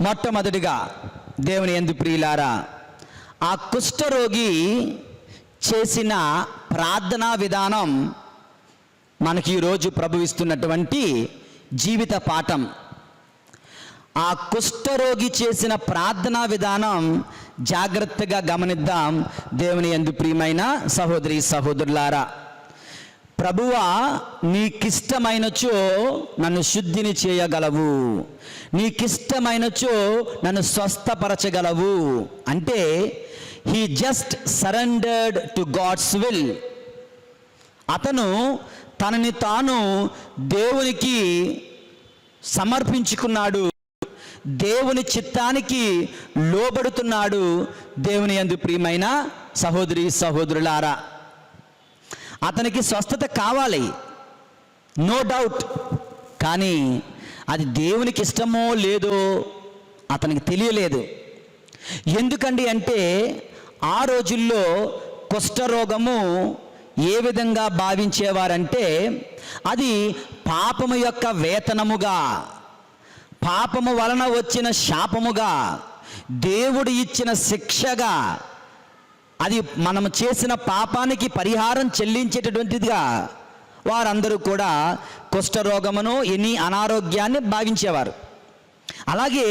మొట్టమొదటిగా దేవుని యందు ప్రియులారా, ఆ కుష్ఠరోగి చేసిన ప్రార్థనా విధానం మనకి ఈరోజు ప్రభు ఇస్తున్నటువంటి జీవిత పాఠం. ఆ కుష్ఠరోగి చేసిన ప్రార్థనా విధానం జాగ్రత్తగా గమనిద్దాం. దేవుని యందు ప్రియమైన సహోదరి సహోదరులారా, ప్రభువా, నీకిష్టమైనచో నన్ను శుద్ధిని చేయగలవు, నీకిష్టమైనచో నన్ను స్వస్థపరచగలవు అంటే he just surrendered to God's will. అతను తనని తాను దేవునికి సమర్పించుకున్నాడు, దేవుని చిత్తానికి లోబడుతున్నాడు. దేవుని యందు ప్రియమైన సహోదరి సహోదరులారా, అతనికి స్వస్థత కావాలి, నో డౌట్. కానీ అది దేవునికి ఇష్టమో లేదో అతనికి తెలియలేదు. ఎందుకండి అంటే ఆ రోజుల్లో కుష్ఠరోగము ఏ విధంగా భావించేవారంటే అది పాపము యొక్క వేతనముగా, పాపము వలన వచ్చిన శాపముగా, దేవుడు ఇచ్చిన శిక్షగా, అది మనం చేసిన పాపానికి పరిహారం చెల్లించేటటువంటిదిగా వారందరూ కూడా కుష్ఠరోగమును ఎన్ని అనారోగ్యాన్ని భావించేవారు. అలాగే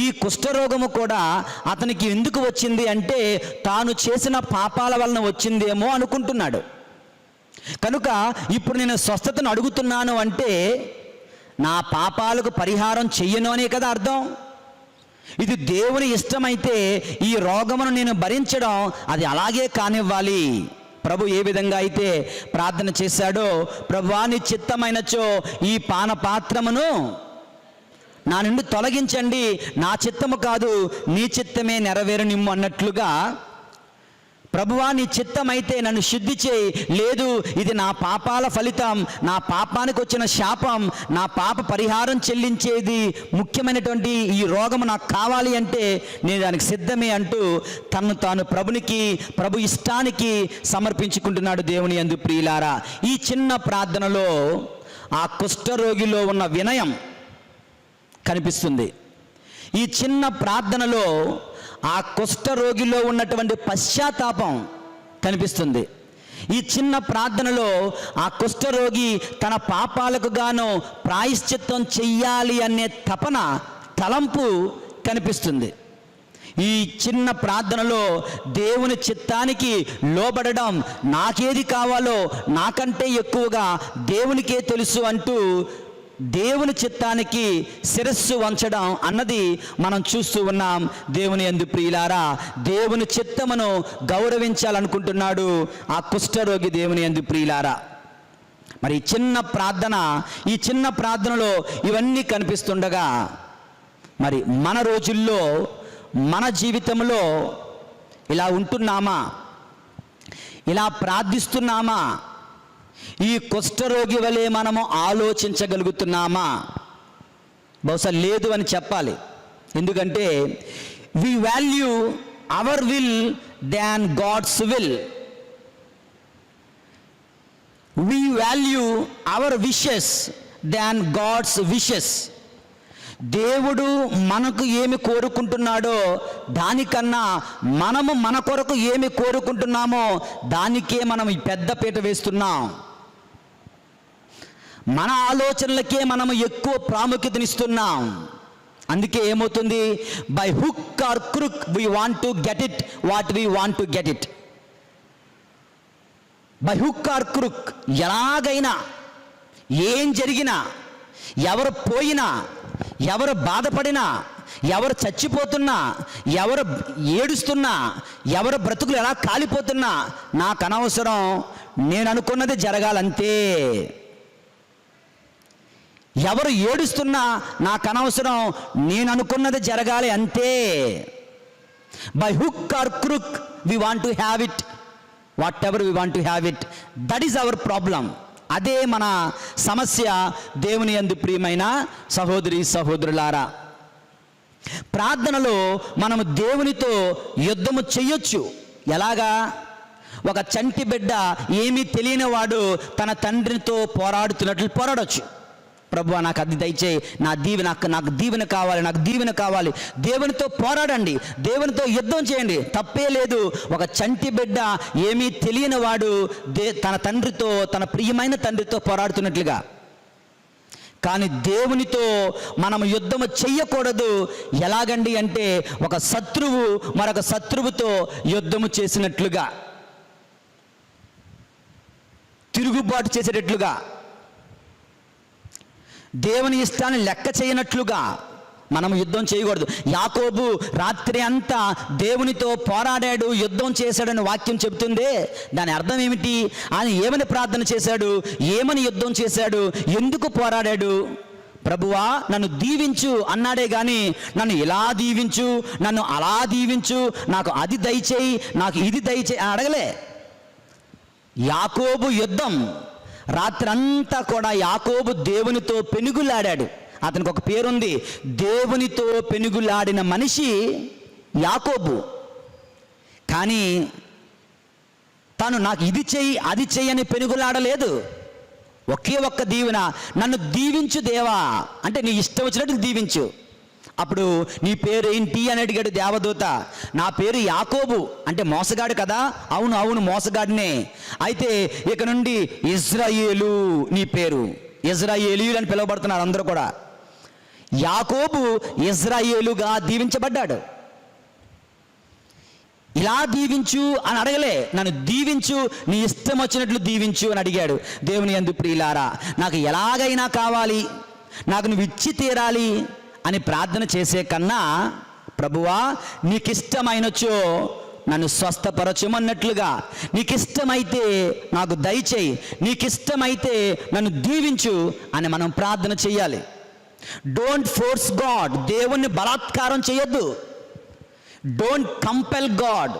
ఈ కుష్ఠరోగము కూడా అతనికి ఎందుకు వచ్చింది అంటే తాను చేసిన పాపాల వలన వచ్చిందేమో అనుకుంటున్నాడు. కనుక ఇప్పుడు నేను స్వస్థతను అడుగుతున్నాను అంటే నా పాపాలకు పరిహారం చెయ్యను అనే కదా అర్థం. ఇది దేవుని ఇష్టమైతే ఈ రోగమును నేను భరించడం అది అలాగే కానివ్వాలి. ప్రభు ఏ విధంగా అయితే ప్రార్థన చేశాడో, ప్రభువా నీ చిత్తమైనచో ఈ పానపాత్రమును నా నుండి తొలగించండి, నా చిత్తము కాదు నీ చిత్తమే నెరవేరనిమ్ము అన్నట్లుగా, ప్రభువా నీ చిత్తమైతే నన్ను శుద్ధి చేయి, లేదు ఇది నా పాపాల ఫలితం, నా పాపానికి వచ్చిన శాపం, నా పాప పరిహారం చెల్లించేది ముఖ్యమైనటువంటి ఈ రోగము నాకు కావాలి అంటే నేను దానికి సిద్ధమే అంటూ తను తాను ప్రభునికి, ప్రభు ఇష్టానికి సమర్పించుకుంటున్నాడు. దేవుని యందు ప్రియులారా, ఈ చిన్న ప్రార్థనలో ఆ కుష్ఠరోగిలో ఉన్న వినయం కనిపిస్తుంది. ఈ చిన్న ప్రార్థనలో ఆ కుష్ఠరోగిలో ఉన్నటువంటి పశ్చాత్తాపం కనిపిస్తుంది. ఈ చిన్న ప్రార్థనలో ఆ కుష్ఠరోగి తన పాపాలకు గాను ప్రాయశ్చిత్తం చెయ్యాలి అనే తపన, తలంపు కనిపిస్తుంది. ఈ చిన్న ప్రార్థనలో దేవుని చిత్తానికి లోబడడం, నాకేది కావాలో నాకంటే ఎక్కువగా దేవునికే తెలుసు అంటూ దేవుని చిత్తానికి శిరస్సు వంచడం అన్నది మనం చూస్తూ ఉన్నాం. దేవుని యందు ప్రియులారా, దేవుని చిత్తమును గౌరవించాలనుకుంటున్నాడు ఆ కుష్ఠరోగి. దేవుని యందు ప్రియులారా, మరి ఈ చిన్న ప్రార్థనలో ఇవన్నీ కనిపిస్తుండగా మరి మన రోజుల్లో, మన జీవితంలో ఇలా ఉంటున్నామా? ఇలా ప్రార్థిస్తున్నామా? ఈ కుష్ఠరోగి వలె మనము ఆలోచించగలుగుతున్నామా? బహుశా లేదు అని చెప్పాలి. ఎందుకంటే we value our will than God's will. We value our wishes than God's wishes. దేవుడు మనకు ఏమి కోరుకుంటున్నాడో దానికన్నా మనము మన కొరకు ఏమి కోరుకుంటున్నామో దానికే మనం పెద్దపీట వేస్తున్నాం. మన ఆలోచనలకే మనము ఎక్కువ ప్రాముఖ్యతనిస్తున్నాం. అందుకే ఏమవుతుంది? By hook or క్రుక్ we want to get it what we want to get it. By hook or క్రుక్, ఎలాగైనా, ఏం జరిగినా, ఎవరు పోయినా, ఎవరు బాధపడినా, ఎవరు చచ్చిపోతున్నా, ఎవరు ఏడుస్తున్నా, ఎవరు బ్రతుకులు ఎలా కాలిపోతున్నా నాకు అనవసరం, నేను అనుకున్నది జరగాలంతే. ఎవరు ఏడుస్తున్నా నాకు అనవసరం, నేను అనుకున్నది జరగాలి అంతే. By hook or crook we want to have it, whatever we want to have it. That is our problem. అదే మన సమస్య. దేవుని యందు ప్రియమైన సహోదరి సహోదరులారా, ప్రార్థనలో మనము దేవునితో యుద్ధము చెయ్యొచ్చు. ఎలాగా? ఒక చంటి బిడ్డ, ఏమీ తెలియని వాడు తన తండ్రితో పోరాడుతున్నట్లు పోరాడొచ్చు. ప్రభువా నాకు అది దయచేయి, నాకు దీవెన కావాలి, నాకు దీవెన కావాలి. దేవునితో పోరాడండి, దేవునితో యుద్ధం చేయండి, తప్పే లేదు. ఒక చంటి బిడ్డ ఏమీ తెలియని వాడు తన తండ్రితో, తన ప్రియమైన తండ్రితో పోరాడుతున్నట్లుగా. కానీ దేవునితో మనం యుద్ధము చెయ్యకూడదు. ఎలాగండి అంటే ఒక శత్రువు మరొక శత్రువుతో యుద్ధము చేసినట్లుగా, తిరుగుబాటు చేసేటట్లుగా, దేవుని ఇష్టాన్ని లెక్క చేయనట్లుగా మనం యుద్ధం చేయకూడదు. యాకోబు రాత్రి అంతా దేవునితో పోరాడాడు, యుద్ధం చేశాడని వాక్యం చెబుతుంది. దాని అర్థం ఏమిటి? ఆయన ఏమని ప్రార్థన చేశాడు, ఏమని యుద్ధం చేశాడు, ఎందుకు పోరాడాడు? ప్రభువా నన్ను దీవించు అన్నాడే కానీ నన్ను ఇలా దీవించు, నన్ను అలా దీవించు, నాకు అది దయచేయి, నాకు ఇది దయచేయి అడగలే. యాకోబు యుద్ధం రాత్రంతా కూడా యాకోబు దేవునితో పెనుగులాడాడు. అతనికి ఒక పేరుంది, దేవునితో పెనుగులాడిన మనిషి యాకోబు. కానీ తను నాకు ఇది చెయ్యి అది చెయ్యి అని పెనుగులాడలేదు. ఒకే ఒక్క దీవెన, నన్ను దీవించు దేవా అంటే నీ ఇష్టం వచ్చినట్టు దీవించు. అప్పుడు నీ పేరు ఏంటి అని అడిగాడు దేవదూత. నా పేరు యాకోబు అంటే మోసగాడు కదా. అవును అవును మోసగాడినే. అయితే ఇక నుండి ఇజ్రాయేలు నీ పేరు, ఇజ్రాయేలీయులు అని పిలువబడుతున్నారు అందరూ కూడా. యాకోబు ఇజ్రాయేలుగా దీవించబడ్డాడు. ఇలా దీవించు అని అడగలే, నన్ను దీవించు, నీ ఇష్టం వచ్చినట్లు దీవించు అని అడిగాడు. దేవుని యందు ప్రియులారా, నాకు ఎలాగైనా కావాలి, నాకు నువ్వు ఇచ్చి తీరాలి అని ప్రార్థన చేసే కన్నా, ప్రభువా నీకిష్టమైనచో నన్ను స్వస్థపరచమన్నట్లుగా, నీకిష్టమైతే నాకు దయచేయి, నీకిష్టమైతే నన్ను దీవించు అని మనం ప్రార్థన చేయాలి. డోంట్ ఫోర్స్ గాడ్, దేవుణ్ణి బలాత్కారం చేయొద్దు. డోంట్ కంపెల్ గాడ్,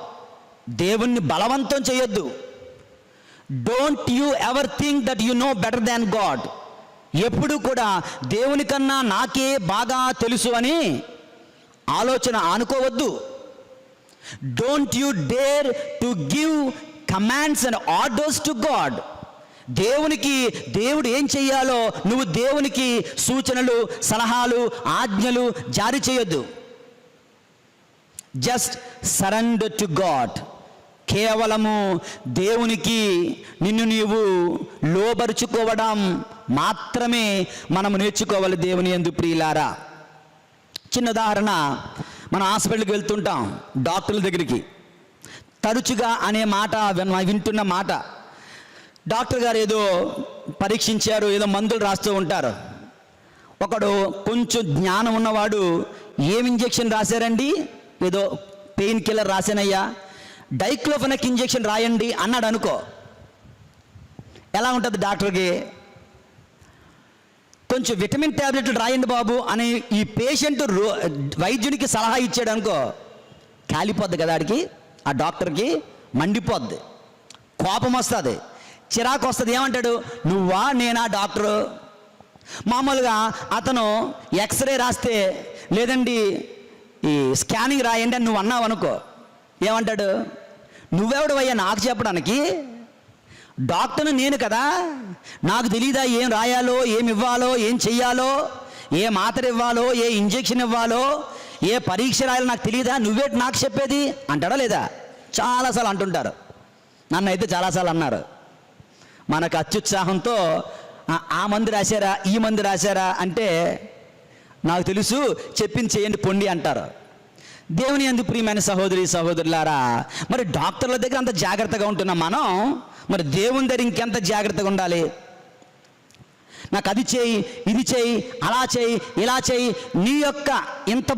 దేవుణ్ణి బలవంతం చేయొద్దు. Don't you ever think that you know better than God. ఎప్పుడు కూడా దేవుని కన్నా నాకే బాగా తెలుసు అని ఆలోచన అనుకోవద్దు. Don't you dare to give commands and orders to God. దేవునికి దేవుడు ఏం చెయ్యాలో నువ్వు దేవునికి సూచనలు, సలహాలు, ఆజ్ఞలు జారీ చేయొద్దు. Just surrender to God. కేవలము దేవునికి నిన్ను నీవు లోబరుచుకోవడం మాత్రమే మనము నేర్చుకోవాలి దేవుని యందు ప్రియులారా. చిన్న ఉదాహరణ, మనం హాస్పిటల్కి వెళ్తుంటాం, డాక్టర్ల దగ్గరికి. తరచుగా అనే మాట వింటున్న మాట, డాక్టర్ గారు ఏదో పరీక్షించారు, ఏదో మందులు రాస్తూ ఉంటారు. ఒకడు కొంచెం జ్ఞానం ఉన్నవాడు, ఏం ఇంజెక్షన్ రాశారండి? ఏదో పెయిన్ కిల్లర్ రాశానయ్యా, డైక్లోఫెనక్ ఇంజెక్షన్ రాయండి అన్నాడు అనుకో. ఎలా ఉంటుంది డాక్టర్కి? కొంచెం విటమిన్ ట్యాబ్లెట్లు రాయండి బాబు అని ఈ పేషెంట్ వైద్యునికి సలహా ఇచ్చాడు అనుకో, కాలిపోద్ది కదా ఆడికి, ఆ డాక్టర్కి మండిపోద్ది, కోపం వస్తుంది, చిరాకు వస్తుంది. ఏమంటాడు? నువ్వా నేనా డాక్టరు? మామూలుగా అతను ఎక్స్రే రాస్తే, లేదండి ఈ స్కానింగ్ రాయండి అని నువ్వు అన్నావు అనుకో, ఏమంటాడు? నువ్వెవడవయ్యా నాకు చెప్పడానికి? డాక్టర్ని నేను కదా, నాకు తెలీదా ఏం రాయాలో, ఏం ఇవ్వాలో, ఏం చెయ్యాలో, ఏ మాత్ర ఇవ్వాలో, ఏ ఇంజెక్షన్ ఇవ్వాలో, ఏ పరీక్ష రాయాలో నాకు తెలియదా? నువ్వేటి నాకు చెప్పేది అంటాడా లేదా? చాలాసార్లు అంటుంటారు. నన్ను అయితే చాలాసార్లు అన్నారు. మనకు అత్యుత్సాహంతో ఆ మందు రాశారా, ఈ మందు రాశారా అంటే, నాకు తెలుసు చెప్పింది చేయండి పొండి అంటారు. దేవుని యందు ప్రియమైన సహోదరి సహోదరులారా, మరి డాక్టర్ల దగ్గర అంత జాగ్రత్తగా ఉంటున్నాం మనం, మరి దేవుని దగ్గర ఇంకెంత జాగ్రత్తగా ఉండాలి? నాకు అది చేయి, ఇది చేయి, అలా చేయి, ఇలా చేయి. నీ యొక్క ఎంత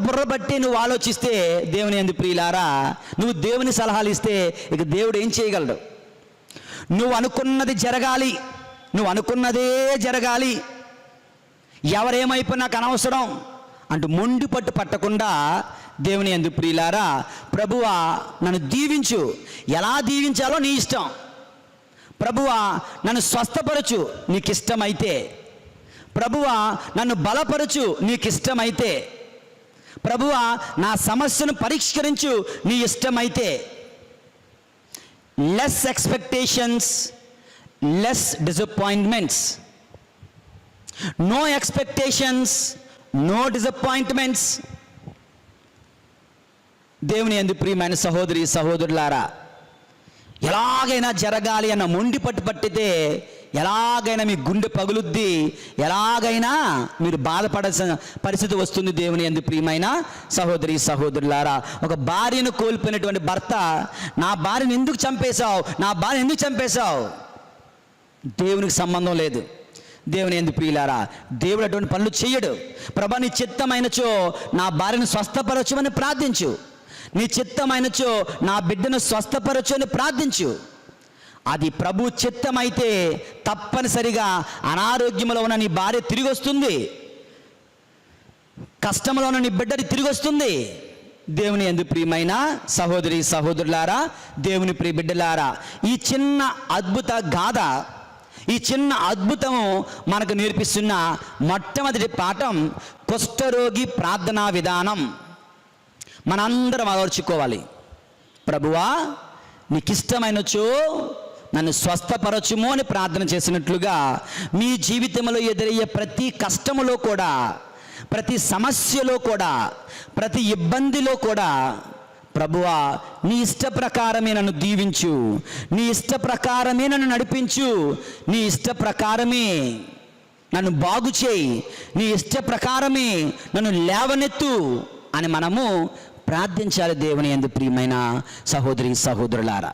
బుర్ర బట్టి నువ్వు ఆలోచిస్తే, దేవుని యందు ప్రియులారా, నువ్వు దేవుని సలహాలు ఇస్తే ఇక దేవుడు ఏం చేయగలడు? నువ్వు అనుకున్నది జరగాలి, నువ్వు అనుకున్నదే జరగాలి, ఎవరేమైపోయినా నాకు అనవసరం అంటూ మొండి పట్టు పట్టకుండా, దేవుని యందు ప్రియులారా, ప్రభువా నన్ను దీవించు, ఎలా దీవించాలో నీ ఇష్టం. ప్రభువా నన్ను స్వస్థపరచు నీకు ఇష్టమైతే, ప్రభువా నన్ను బలపరచు నీకు ఇష్టమైతే, ప్రభువా నా సమస్యను పరిష్కరించు నీ ఇష్టమైతే. Less expectations, less disappointments. No expectations, no disappointments. దేవుని యందు ప్రియమైన సహోదరి సహోదరులారా, ఎలాగైనా జరగాలి అన్న మొండి పట్టితే ఎలాగైనా మీ గుండె పగులుద్ది, ఎలాగైనా మీరు బాధపడాల్సిన పరిస్థితి వస్తుంది. దేవుని యందు ప్రియమైన సహోదరి సహోదరులారా, ఒక భార్యను కోల్పోయినటువంటి భర్త, నా భార్యను ఎందుకు చంపేశావు, నా భార్య ఎందుకు చంపేశావు, దేవునికి సంబంధం లేదు. దేవుని యందు ప్రియులారా, దేవుడు అటువంటి పనులు చెయ్యడు. ప్రభా నీ చిత్తమైనచో నా భార్యను స్వస్థపరచమని ప్రార్థించు, నీ చిత్తమైనచో నా బిడ్డను స్వస్థపరచు అని ప్రార్థించు. అది ప్రభు చిత్తమైతే తప్పనిసరిగా అనారోగ్యంలో ఉన్న నీ భార్య తిరిగి వస్తుంది, కష్టంలో ఉన్న నీ బిడ్డని తిరిగి వస్తుంది. దేవుని యందు ప్రియమైన సహోదరి సహోదరులారా, దేవుని ప్రియ బిడ్డలారా, ఈ చిన్న అద్భుత గాథ, ఈ చిన్న అద్భుతము మనకు నేర్పిస్తున్న మొట్టమొదటి పాఠం కుష్ఠరోగి ప్రార్థనా విధానం. మనందరం అలవర్చుకోవాలి. ప్రభువా నీకు ఇష్టమైనచో నన్ను స్వస్థపరచుము అని ప్రార్థన చేసినట్లుగా మీ జీవితంలో ఎదురయ్యే ప్రతి కష్టములో కూడా, ప్రతి సమస్యలో కూడా, ప్రతి ఇబ్బందిలో కూడా, ప్రభువా నీ ఇష్ట ప్రకారమే నన్ను దీవించు, నీ ఇష్ట ప్రకారమే నన్ను నడిపించు, నీ ఇష్ట ప్రకారమే నన్ను బాగు చేయి, నీ ఇష్ట ప్రకారమే నన్ను లేవనెత్తు అని మనము ప్రార్థించాలి. దేవుని యందు ప్రియమైన సహోదరి సహోదరులారా,